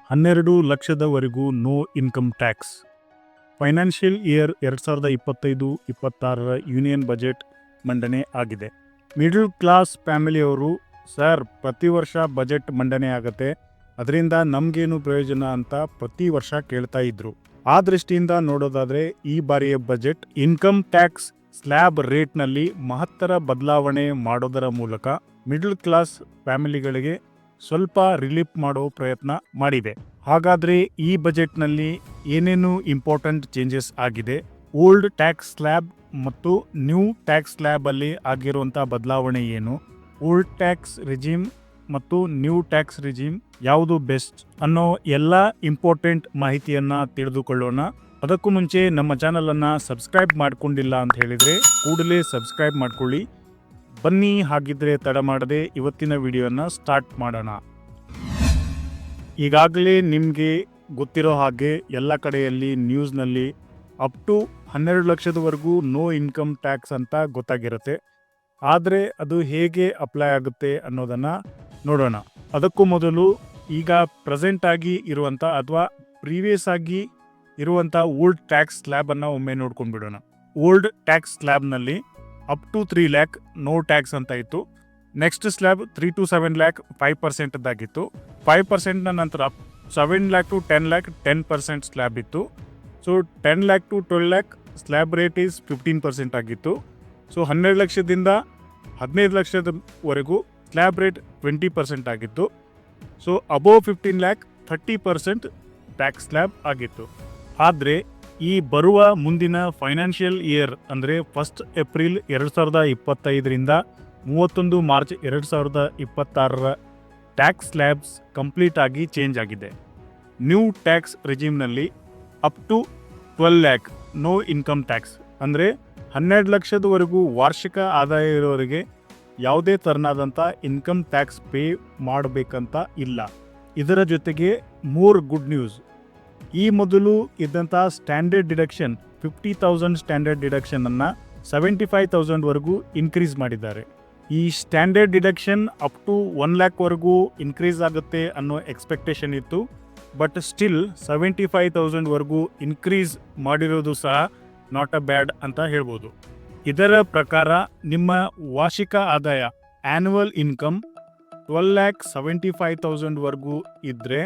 12 ಲಕ್ಷದವರೆಗೂ no income tax. Financial year 2025-26 union budget ಮಂಡನೆ ಆಗಿದೆ. ಮಿಡಲ್ ಕ್ಲಾಸ್ ಫ್ಯಾಮಿಲಿಯವರು ಸರ್ ಪ್ರತಿ ವರ್ಷ ಬಜೆಟ್ ಮಂಡನೆ ಆಗುತ್ತೆ, ಅದರಿಂದ ನಮಗೇನು ಪ್ರಯೋಜನ ಅಂತ ಪ್ರತಿ ವರ್ಷ ಕೇಳ್ತಾ ಇದ್ರು. ಆ ದೃಷ್ಟಿಯಿಂದ ನೋಡೋದಾದರೆ ಈ ಬಾರಿಯ ಬಜೆಟ್ ಇನ್ಕಮ್ ಟ್ಯಾಕ್ಸ್ ಸ್ಲ್ಯಾಬ್ ರೇಟ್ನಲ್ಲಿ ಮಹತ್ತರ ಬದಲಾವಣೆ ಮಾಡೋದರ ಮೂಲಕ ಮಿಡಲ್ ಕ್ಲಾಸ್ ಫ್ಯಾಮಿಲಿಗಳಿಗೆ ಸ್ವಲ್ಪ ರಿಲೀಫ್ ಮಾಡೋ ಪ್ರಯತ್ನ ಮಾಡಿದೆ. ಹಾಗಾದರೆ ಈ ಬಜೆಟ್ನಲ್ಲಿ ಏನೇನು ಇಂಪಾರ್ಟೆಂಟ್ ಚೇಂಜಸ್ ಆಗಿದೆ, ಓಲ್ಡ್ ಟ್ಯಾಕ್ಸ್ ಸ್ಲ್ಯಾಬ್ ಮತ್ತು ನ್ಯೂ ಟ್ಯಾಕ್ಸ್ ಸ್ಲ್ಯಾಬ್ ಅಲ್ಲಿ ಆಗಿರುವಂಥ ಬದಲಾವಣೆ ಏನು, ಓಲ್ಡ್ ಟ್ಯಾಕ್ಸ್ ರಿಜಿಮ್ ಮತ್ತು ನ್ಯೂ ಟ್ಯಾಕ್ಸ್ ರಿಜಿಮ್ ಯಾವುದು ಬೆಸ್ಟ್ ಅನ್ನೋ ಎಲ್ಲ ಇಂಪಾರ್ಟೆಂಟ್ ಮಾಹಿತಿಯನ್ನ ತಿಳಿದುಕೊಳ್ಳೋಣ. ಅದಕ್ಕೂ ಮುಂಚೆ ನಮ್ಮ ಚಾನಲನ್ನು ಸಬ್ಸ್ಕ್ರೈಬ್ ಮಾಡ್ಕೊಂಡಿಲ್ಲ ಅಂತ ಹೇಳಿದರೆ ಕೂಡಲೇ ಸಬ್ಸ್ಕ್ರೈಬ್ ಮಾಡ್ಕೊಳ್ಳಿ. ಬನ್ನಿ ಹಾಗಿದ್ರೆ ತಡ ಮಾಡದೆ ಇವತ್ತಿನ ವಿಡಿಯೋನ ಸ್ಟಾರ್ಟ್ ಮಾಡೋಣ. ಈಗಾಗಲೇ ನಿಮಗೆ ಗೊತ್ತಿರೋ ಹಾಗೆ ಎಲ್ಲ ಕಡೆಯಲ್ಲಿ ನ್ಯೂಸ್ನಲ್ಲಿ ಅಪ್ ಟು 12 ಲಕ್ಷದವರೆಗೂ ನೋ ಇನ್ಕಮ್ ಟ್ಯಾಕ್ಸ್ ಅಂತ ಗೊತ್ತಾಗಿರುತ್ತೆ. ಆದರೆ ಅದು ಹೇಗೆ ಅಪ್ಲೈ ಆಗುತ್ತೆ ಅನ್ನೋದನ್ನು ನೋಡೋಣ. ಅದಕ್ಕೂ ಮೊದಲು ಈಗ ಪ್ರೆಸೆಂಟ್ ಆಗಿ ಇರುವಂಥ ಅಥವಾ ಪ್ರೀವಿಯಸ್ ಆಗಿ ಇರುವಂಥ ಓಲ್ಡ್ ಟ್ಯಾಕ್ಸ್ ಸ್ಲ್ಯಾಬನ್ನು ಒಮ್ಮೆ ನೋಡ್ಕೊಂಡ್ಬಿಡೋಣ. ಓಲ್ಡ್ ಟ್ಯಾಕ್ಸ್ ಸ್ಲ್ಯಾಬ್ನಲ್ಲಿ up to 3 lakh no tax ಅಂತ ಇತ್ತು. ನೆಕ್ಸ್ಟ್ ಸ್ಲ್ಯಾಬ್ 3 to 7 ಲ್ಯಾಕ್ 5% ಆಗಿತ್ತು. 5% ನಂತರ 7 ಲ್ಯಾಕ್ ಟು 10 ಲ್ಯಾಕ್ 10% ಸ್ಲ್ಯಾಬ್ ಇತ್ತು. So 10 lakh to 12 lakh slab rate is 15% ಆಗಿತ್ತು. ಸೊ 12 ಲಕ್ಷದಿಂದ 15 ಲಕ್ಷದವರೆಗೂ ಸ್ಲ್ಯಾಬ್ ರೇಟ್ 20% ಆಗಿತ್ತು. So above 15 lakh 30% tax slab ಆಗಿತ್ತು. ಆದರೆ ಈ ಬರುವ ಮುಂದಿನ ಫೈನಾನ್ಷಿಯಲ್ ಇಯರ್ ಅಂದರೆ 1 ಏಪ್ರಿಲ್ 2025ರಿಂದ 31 ಮಾರ್ಚ್ 2026 ಟ್ಯಾಕ್ಸ್ ಸ್ಲ್ಯಾಬ್ಸ್ ಕಂಪ್ಲೀಟ್ ಆಗಿ ಚೇಂಜ್ ಆಗಿದೆ. ನ್ಯೂ ಟ್ಯಾಕ್ಸ್ ರೆಜಿಮ್ನಲ್ಲಿ up to 12 lakh no income tax ಅಂದರೆ 12 ಲಕ್ಷದವರೆಗೂ ವಾರ್ಷಿಕ ಆದಾಯ ಇರೋರಿಗೆ ಯಾವುದೇ ಥರನಾದಂಥ ಇನ್ಕಮ್ ಟ್ಯಾಕ್ಸ್ ಪೇ ಮಾಡಬೇಕಂತ ಇಲ್ಲ. ಇದರ ಜೊತೆಗೆ ಮೋರ್ ಗುಡ್ ನ್ಯೂಸ್, ಈ ಮೊದಲು ಇದ್ದಂಥ ಸ್ಟ್ಯಾಂಡರ್ಡ್ ಡಿಡಕ್ಷನ್ 50,000 ಸ್ಟ್ಯಾಂಡರ್ಡ್ ಡಿಡಕ್ಷನನ್ನು 75,000ವರೆಗೂ ಇನ್ಕ್ರೀಸ್ ಮಾಡಿದ್ದಾರೆ. ಈ ಸ್ಟ್ಯಾಂಡರ್ಡ್ ಡಿಡಕ್ಷನ್ ಅಪ್ ಟು 1 ಲ್ಯಾಕ್ವರೆಗೂ ಇನ್ಕ್ರೀಸ್ ಆಗುತ್ತೆ ಅನ್ನೋ ಎಕ್ಸ್ಪೆಕ್ಟೇಷನ್ ಇತ್ತು. ಬಟ್ ಸ್ಟಿಲ್ 75,000ವರೆಗೂ ಇನ್ಕ್ರೀಸ್ ಮಾಡಿರೋದು ಸಹ ನಾಟ್ ಅ ಬ್ಯಾಡ್ ಅಂತ ಹೇಳ್ಬೋದು. ಇದರ ಪ್ರಕಾರ ನಿಮ್ಮ ವಾರ್ಷಿಕ ಆದಾಯ ಆ್ಯನ್ಯುವಲ್ ಇನ್ಕಮ್ 12,75,000ವರೆಗೂ ಇದ್ದರೆ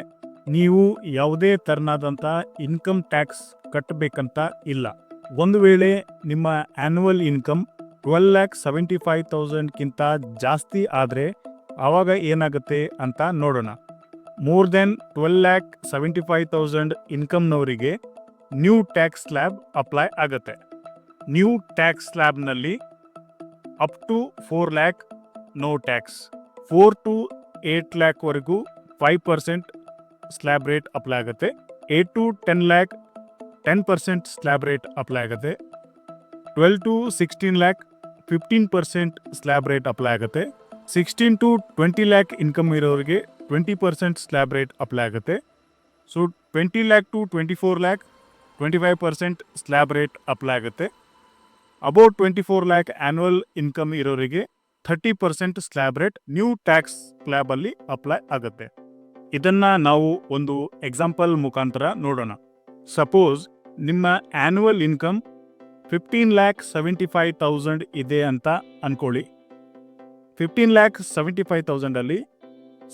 ನೀವು ಯಾವುದೇ ಥರನಾದಂಥ ಇನ್ಕಮ್ ಟ್ಯಾಕ್ಸ್ ಕಟ್ಟಬೇಕಂತ ಇಲ್ಲ. ಒಂದು ವೇಳೆ ನಿಮ್ಮ ಆ್ಯನ್ಯುವಲ್ ಇನ್ಕಮ್ 12,75,000ಕ್ಕಿಂತ ಜಾಸ್ತಿ ಆದರೆ ಆವಾಗ ಏನಾಗುತ್ತೆ ಅಂತ ನೋಡೋಣ. ಮೋರ್ ದೆನ್ 12,75,000 ಇನ್ಕಮ್ನವರಿಗೆ ನ್ಯೂ ಟ್ಯಾಕ್ಸ್ ಸ್ಲ್ಯಾಬ್ ಅಪ್ಲೈ ಆಗುತ್ತೆ. ನ್ಯೂ ಟ್ಯಾಕ್ಸ್ ಸ್ಲ್ಯಾಬ್ನಲ್ಲಿ up to 4 lakh no tax, 4 to 8 ಲ್ಯಾಕ್ವರೆಗೂ 5% ಸ್ಲ್ಯಾಬ್ ರೇಟ್ ಅಪ್ಲೈ ಆಗುತ್ತೆ. 8 to 10 lakh 10% slab rate apply ಆಗುತ್ತೆ. 12 to 16 lakh 15% slab rate apply ಆಗುತ್ತೆ. 16 to 20 ಲ್ಯಾಕ್ ಇನ್ಕಮ್ ಇರೋರಿಗೆ 20% ಸ್ಲ್ಯಾಬ್ ರೇಟ್ ಅಪ್ಲೈ ಆಗುತ್ತೆ. So 20 lakh to 24 lakh 25% slab rate apply ಆಗುತ್ತೆ. About 24 lakh annual income ಇರೋರಿಗೆ 30% slab rate new tax ಸ್ಲ್ಯಾಬಲ್ಲಿ apply ಆಗುತ್ತೆ. ಇದನ್ನು ನಾವು ಒಂದು ಎಕ್ಸಾಂಪಲ್ ಮುಖಾಂತರ ನೋಡೋಣ. ಸಪೋಸ್ ನಿಮ್ಮ ಆ್ಯನ್ಯುವಲ್ ಇನ್ಕಮ್ 15,75,000 ಇದೆ ಅಂತ ಅಂದ್ಕೊಳ್ಳಿ. 15,75,000ಅಲ್ಲಿ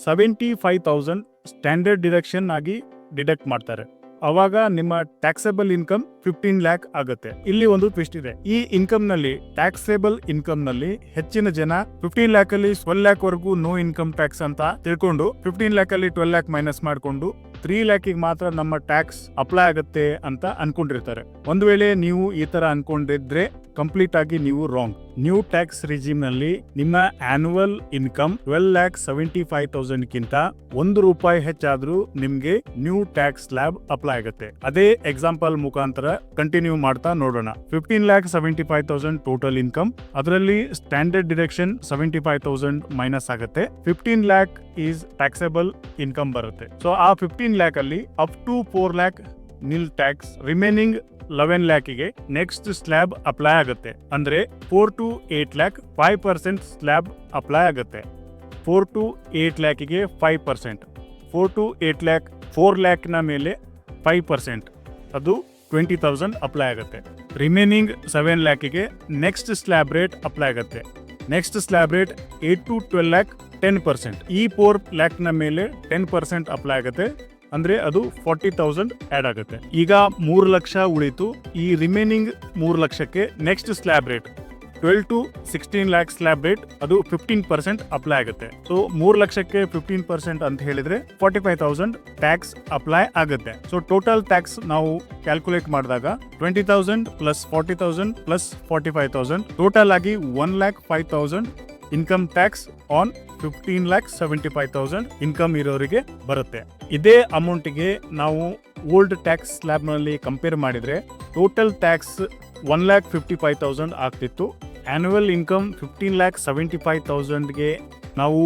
75,000 ಸ್ಟ್ಯಾಂಡರ್ಡ್ ಡಿಡಕ್ಷನ್ ಆಗಿ ಡಿಡಕ್ಟ್ ಮಾಡ್ತಾರೆ. ಅವಾಗ ನಿಮ್ಮ ಟ್ಯಾಕ್ಸೇಬಲ್ ಇನ್ಕಮ್ 15 ಲ್ಯಾಕ್ ಆಗುತ್ತೆ. ಇಲ್ಲಿ ಒಂದು ಟ್ವಿಸ್ಟ್ ಇದೆ. ಈ ಇನ್ಕಮ್ ನಲ್ಲಿ ಟ್ಯಾಕ್ಸೇಬಲ್ ಇನ್ಕಮ್ ನಲ್ಲಿ ಹೆಚ್ಚಿನ ಜನ 15 ಲ್ಯಾಕ್ ಅಲ್ಲಿ 12 ಲ್ಯಾಕ್ ವರೆಗೂ ನೋ ಇನ್ಕಮ್ ಟ್ಯಾಕ್ಸ್ ಅಂತ ತಿಳ್ಕೊಂಡು 15 ಲ್ಯಾಕ್ ಅಲ್ಲಿ 12 ಲ್ಯಾಕ್ ಮೈನಸ್ ಮಾಡಿಕೊಂಡು 3 ಲ್ಯಾಕಿಗೆ ಮಾತ್ರ ನಮ್ಮ ಟ್ಯಾಕ್ಸ್ ಅಪ್ಲೈ ಆಗುತ್ತೆ ಅಂತ ಅನ್ಕೊಂಡಿರ್ತಾರೆ. ಒಂದು ವೇಳೆ ನೀವು ಈ ತರ ಅನ್ಕೊಂಡಿದ್ರೆ ಕಂಪ್ಲೀಟ್ ಆಗಿ ನೀವು ರಾಂಗ್. ನ್ಯೂ ಟ್ಯಾಕ್ಸ್ ರಿಜಿಮ್ ನಲ್ಲಿ ನಿಮ್ಮ ಆನ್ಯುವಲ್ ಇನ್ಕಮ್ 12,75,000ಕ್ಕಿಂತ ₹1 ಹೆಚ್ಚಾದ್ರೂ ನಿಮ್ಗೆ ನ್ಯೂ ಟ್ಯಾಕ್ಸ್ ಸ್ಲ್ಯಾಬ್ ಅಪ್ಲೈ ಆಗುತ್ತೆ. ಅದೇ ಎಕ್ಸಾಂಪಲ್ ಮುಖಾಂತರ ಕಂಟಿನ್ಯೂ ಮಾಡ್ತಾ ನೋಡೋಣ. 15,75,000 ಟೋಟಲ್ ಇನ್ಕಮ್, ಅದರಲ್ಲಿ ಸ್ಟ್ಯಾಂಡರ್ಡ್ ಡಿಡಕ್ಷನ್ 75,000 ಮೈನಸ್ ಆಗುತ್ತೆ. 15 ಲ್ಯಾಕ್ ಈಸ್ ಟ್ಯಾಕ್ಸೇಬಲ್ ಇನ್ಕಮ್ ಬರುತ್ತೆ. ಸೊ ಆ 15 ಲ್ಯಾಕ್ ಅಲ್ಲಿ up to 4 lakh nil tax, remaining 11 ಲ್ಯಾಕಿಗೆ ನೆಕ್ಸ್ಟ್ ಸ್ಲ್ಯಾಬ್ ಅಪ್ಲೈ ಆಗುತ್ತೆ. ಅಂದ್ರೆ 4 to 8 ಲ್ಯಾಕ್ 5% ಸ್ಲ್ಯಾಬ್ ಅಪ್ಲೈ ಆಗುತ್ತೆ. 4 to 8 ಲ್ಯಾಕಿಗೆ 5%, 4 to 8 ಲ್ಯಾಕ್ 4 ಲ್ಯಾಕ್ನ ಮೇಲೆ 5% ಅದು 20,000 ಅಪ್ಲೈ ಆಗುತ್ತೆ. ರಿಮೈನಿಂಗ್ 7 ಲ್ಯಾಕಿಗೆ ನೆಕ್ಸ್ಟ್ ಸ್ಲ್ಯಾಬ್ ರೇಟ್ ಅಪ್ಲೈ ಆಗುತ್ತೆ. Next slab rate 8 to 12 lakh 10%. ಈ 4 ಲ್ಯಾಕ್ನ ಮೇಲೆ 10% ಅಪ್ಲೈ ಆಗುತ್ತೆ, ಅಂದ್ರೆ ಅದು 40,000 ಆಡ್ ಆಗುತ್ತೆ. ಈಗ 3 ಲಕ್ಷ ಉಳಿತು. ಈ ರಿಮೈನಿಂಗ್ 3 ಲಕ್ಷಕ್ಕೆ next slab rate 12 to 16 lac slab rate ಅದು 15% ಅಪ್ಲೈ ಆಗುತ್ತೆ. ಸೊ 3 ಲಕ್ಷಕ್ಕೆ 15% ಅಂತ ಹೇಳಿದ್ರೆ 45,000 ಟ್ಯಾಕ್ಸ್ ಅಪ್ಲೈ ಆಗುತ್ತೆ. ಸೊ ಟೋಟಲ್ ಟ್ಯಾಕ್ಸ್ ನಾವು ಕ್ಯಾಲ್ಕುಲೇಟ್ ಮಾಡಿದಾಗ 20,000 ಪ್ಲಸ್ 40,000 ಪ್ಲಸ್ 45,000 ಟೋಟಲ್ ಆಗಿ 1,05,000 ಇನ್ಕಮ್ ಟ್ಯಾಕ್ಸ್ ಆನ್ 15,75,000 ಇನ್ಕಮ್ ಇರೋರಿಗೆ ಬರುತ್ತೆ. ಇದೇ ಅಮೌಂಟ್ಗೆ ನಾವು ಓಲ್ಡ್ ಟ್ಯಾಕ್ಸ್ ಸ್ಲ್ಯಾಬ್ ನಲ್ಲಿ ಕಂಪೇರ್ ಮಾಡಿದ್ರೆ ಟೋಟಲ್ ಟ್ಯಾಕ್ಸ್ 1,55,000 ಆಗ್ತಿತ್ತು. ಆನ್ಯುವಲ್ ಇನ್ಕಮ್ 15,75,000ಗೆ ನಾವು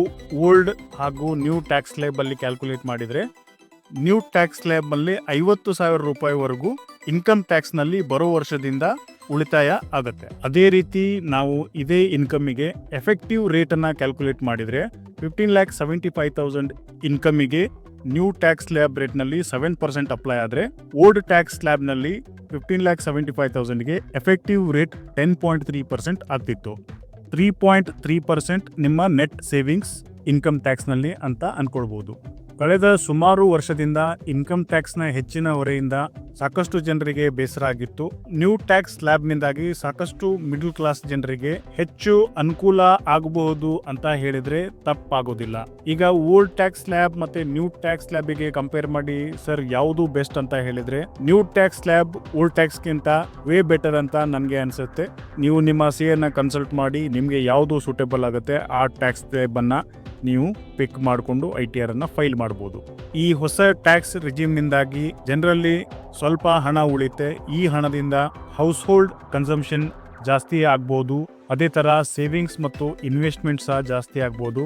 ಓಲ್ಡ್ ಹಾಗೂ ನ್ಯೂ ಟ್ಯಾಕ್ಸ್ ಸ್ಲ್ಯಾಬ್ ಅಲ್ಲಿ ಕ್ಯಾಲ್ಕುಲೇಟ್ ಮಾಡಿದ್ರೆ ನ್ಯೂ ಟ್ಯಾಕ್ಸ್ ಸ್ಲ್ಯಾಬ್ ಅಲ್ಲಿ 50,000 ರೂಪಾಯಿವರೆಗೂ ಇನ್ಕಮ್ ಟ್ಯಾಕ್ಸ್ ನಲ್ಲಿ ಬರೋ ವರ್ಷದಿಂದ ಉಳಿತಾಯ ಆಗುತ್ತೆ. ಅದೇ ರೀತಿ ನಾವು ಇದೇ ಇನ್ಕಮಿಗೆ ಎಫೆಕ್ಟಿವ್ ರೇಟ್ ಅನ್ನ ಕ್ಯಾಲ್ಕುಲೇಟ್ ಮಾಡಿದ್ರೆ 15,75,000 ಇನ್ಕಮಿಗೆ ನ್ಯೂ ಟ್ಯಾಕ್ಸ್ ಸ್ಲ್ಯಾಬ್ ರೇಟ್ ನಲ್ಲಿ 7% ಅಪ್ಲೈ ಆದ್ರೆ ಓಲ್ಡ್ ಟ್ಯಾಕ್ಸ್ ಸ್ಲ್ಯಾಬ್ ನಲ್ಲಿ 15,75,000ಗೆ ಎಫೆಕ್ಟಿವ್ ರೇಟ್ 10.3% ಆಗ್ತಿತ್ತು. 3.3% ನಿಮ್ಮ ನೆಟ್ ಸೇವಿಂಗ್ಸ್ ಇನ್ಕಮ್ ಟ್ಯಾಕ್ಸ್ ನಲ್ಲಿ ಅಂತ ಅನ್ಕೊಳ್ಬಹುದು. ಕಳೆದ ಸುಮಾರು ವರ್ಷದಿಂದ ಇನ್ಕಮ್ ಟ್ಯಾಕ್ಸ್ ನ ಹೆಚ್ಚಿನ ಹೊರೆಯಿಂದ ಸಾಕಷ್ಟು ಜನರಿಗೆ ಬೇಸರ ಆಗಿತ್ತು. ನ್ಯೂ ಟ್ಯಾಕ್ಸ್ ಸ್ಲ್ಯಾಬ್ ನಿಂದಾಗಿ ಸಾಕಷ್ಟು ಮಿಡಲ್ ಕ್ಲಾಸ್ ಜನರಿಗೆ ಹೆಚ್ಚು ಅನುಕೂಲ ಆಗಬಹುದು ಅಂತ ಹೇಳಿದ್ರೆ ತಪ್ಪಾಗೋದಿಲ್ಲ. ಈಗ ಓಲ್ಡ್ ಟ್ಯಾಕ್ಸ್ ಸ್ಲ್ಯಾಬ್ ಮತ್ತೆ ನ್ಯೂ ಟ್ಯಾಕ್ಸ್ ಸ್ಲ್ಯಾಬ್ ಗೆ ಕಂಪೇರ್ ಮಾಡಿ ಸರ್ ಯಾವುದು ಬೆಸ್ಟ್ ಅಂತ ಹೇಳಿದ್ರೆ new tax slab old tax ಗಿಂತ ವೇ ಬೆಟರ್ ಅಂತ ನನ್ಗೆ ಅನ್ಸುತ್ತೆ. ನೀವು ನಿಮ್ಮ CA ನ ಕನ್ಸಲ್ಟ್ ಮಾಡಿ ನಿಮ್ಗೆ ಯಾವುದು ಸೂಟೇಬಲ್ ಆಗುತ್ತೆ ಆ ಟ್ಯಾಕ್ಸ್ ಸ್ಲ್ಯಾಬ್ ಅನ್ನ ನೀವು ಪಿಕ್ ಮಾಡಿಕೊಂಡು ITR ಅನ್ನ ಫೈಲ್ ಮಾಡಬಹುದು. ಈ ಹೊಸ ಟ್ಯಾಕ್ಸ್ ರಿಜಿಮ್ ನಿಂದಾಗಿ ಜನರಲ್ಲಿ ಸ್ವಲ್ಪ ಹಣ ಉಳಿತೆ. ಈ ಹಣದಿಂದ ಹೌಸ್ ಹೋಲ್ಡ್ ಕನ್ಸಂಪ್ಷನ್ ಜಾಸ್ತಿ ಆಗ್ಬೋದು. ಅದೇ ತರ ಸೇವಿಂಗ್ಸ್ ಮತ್ತು ಇನ್ವೆಸ್ಟ್ಮೆಂಟ್ ಸಹ ಜಾಸ್ತಿ ಆಗ್ಬೋದು.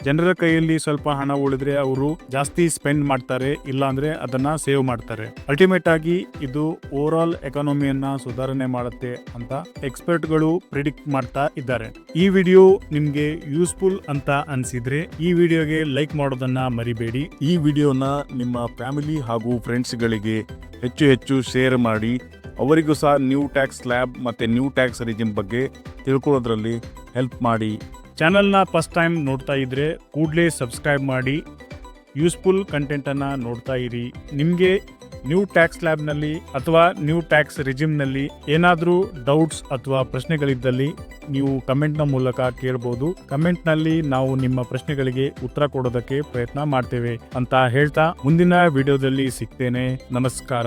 ಜನರ ಕೈಯಲ್ಲಿ ಸ್ವಲ್ಪ ಹಣ ಉಳಿದ್ರೆ ಅವರು ಜಾಸ್ತಿ ಸ್ಪೆಂಡ್ ಮಾಡ್ತಾರೆ, ಇಲ್ಲ ಅಂದ್ರೆ ಅದನ್ನ ಸೇವ್ ಮಾಡ್ತಾರೆ. ಅಲ್ಟಿಮೇಟ್ ಆಗಿ ಇದು ಓವರ್ ಆಲ್ ಎಕಾನಮಿಯನ್ನ ಸುಧಾರಣೆ ಮಾಡುತ್ತೆ ಅಂತ ಎಕ್ಸ್ಪರ್ಟ್ ಗಳು ಪ್ರಿಡಿಕ್ಟ್ ಮಾಡ್ತಾ ಇದ್ದಾರೆ. ಈ ವಿಡಿಯೋ ನಿಮ್ಗೆ ಯೂಸ್ಫುಲ್ ಅಂತ ಅನ್ಸಿದ್ರೆ ಈ ವಿಡಿಯೋಗೆ ಲೈಕ್ ಮಾಡೋದನ್ನ ಮರಿಬೇಡಿ. ಈ ವಿಡಿಯೋನ ನಿಮ್ಮ ಫ್ಯಾಮಿಲಿ ಹಾಗೂ ಫ್ರೆಂಡ್ಸ್ ಗಳಿಗೆ ಹೆಚ್ಚು ಶೇರ್ ಮಾಡಿ. ಅವರಿಗೂ ಸಹ ನ್ಯೂ ಟ್ಯಾಕ್ಸ್ ಸ್ಲ್ಯಾಬ್ ಮತ್ತೆ ನ್ಯೂ ಟ್ಯಾಕ್ಸ್ ರಿಜಿಮ್ ಬಗ್ಗೆ ತಿಳ್ಕೊಳ್ಳೋದ್ರಲ್ಲಿ ಹೆಲ್ಪ್ ಮಾಡಿ. ಚಾನಲ್ನ ಫಸ್ಟ್ ಟೈಮ್ ನೋಡ್ತಾ ಇದ್ರೆ ಕೂಡಲೇ ಸಬ್ಸ್ಕ್ರೈಬ್ ಮಾಡಿ. ಯೂಸ್ಫುಲ್ ಕಂಟೆಂಟನ್ನು ನೋಡ್ತಾ ಇರಿ. ನಿಮಗೆ ನ್ಯೂ ಟ್ಯಾಕ್ಸ್ ಸ್ಲ್ಯಾಬ್ನಲ್ಲಿ ಅಥವಾ ನ್ಯೂ ಟ್ಯಾಕ್ಸ್ ರಿಜಿಮ್ನಲ್ಲಿ ಏನಾದರೂ ಡೌಟ್ಸ್ ಅಥವಾ ಪ್ರಶ್ನೆಗಳಿದ್ದಲ್ಲಿ ನೀವು ಕಮೆಂಟ್ನ ಮೂಲಕ ಕೇಳ್ಬೋದು. ಕಮೆಂಟ್ನಲ್ಲಿ ನಾವು ನಿಮ್ಮ ಪ್ರಶ್ನೆಗಳಿಗೆ ಉತ್ತರ ಕೊಡೋದಕ್ಕೆ ಪ್ರಯತ್ನ ಮಾಡ್ತೇವೆ ಅಂತ ಹೇಳ್ತಾ ಮುಂದಿನ ವಿಡಿಯೋದಲ್ಲಿ ಸಿಗ್ತೇನೆ. ನಮಸ್ಕಾರ.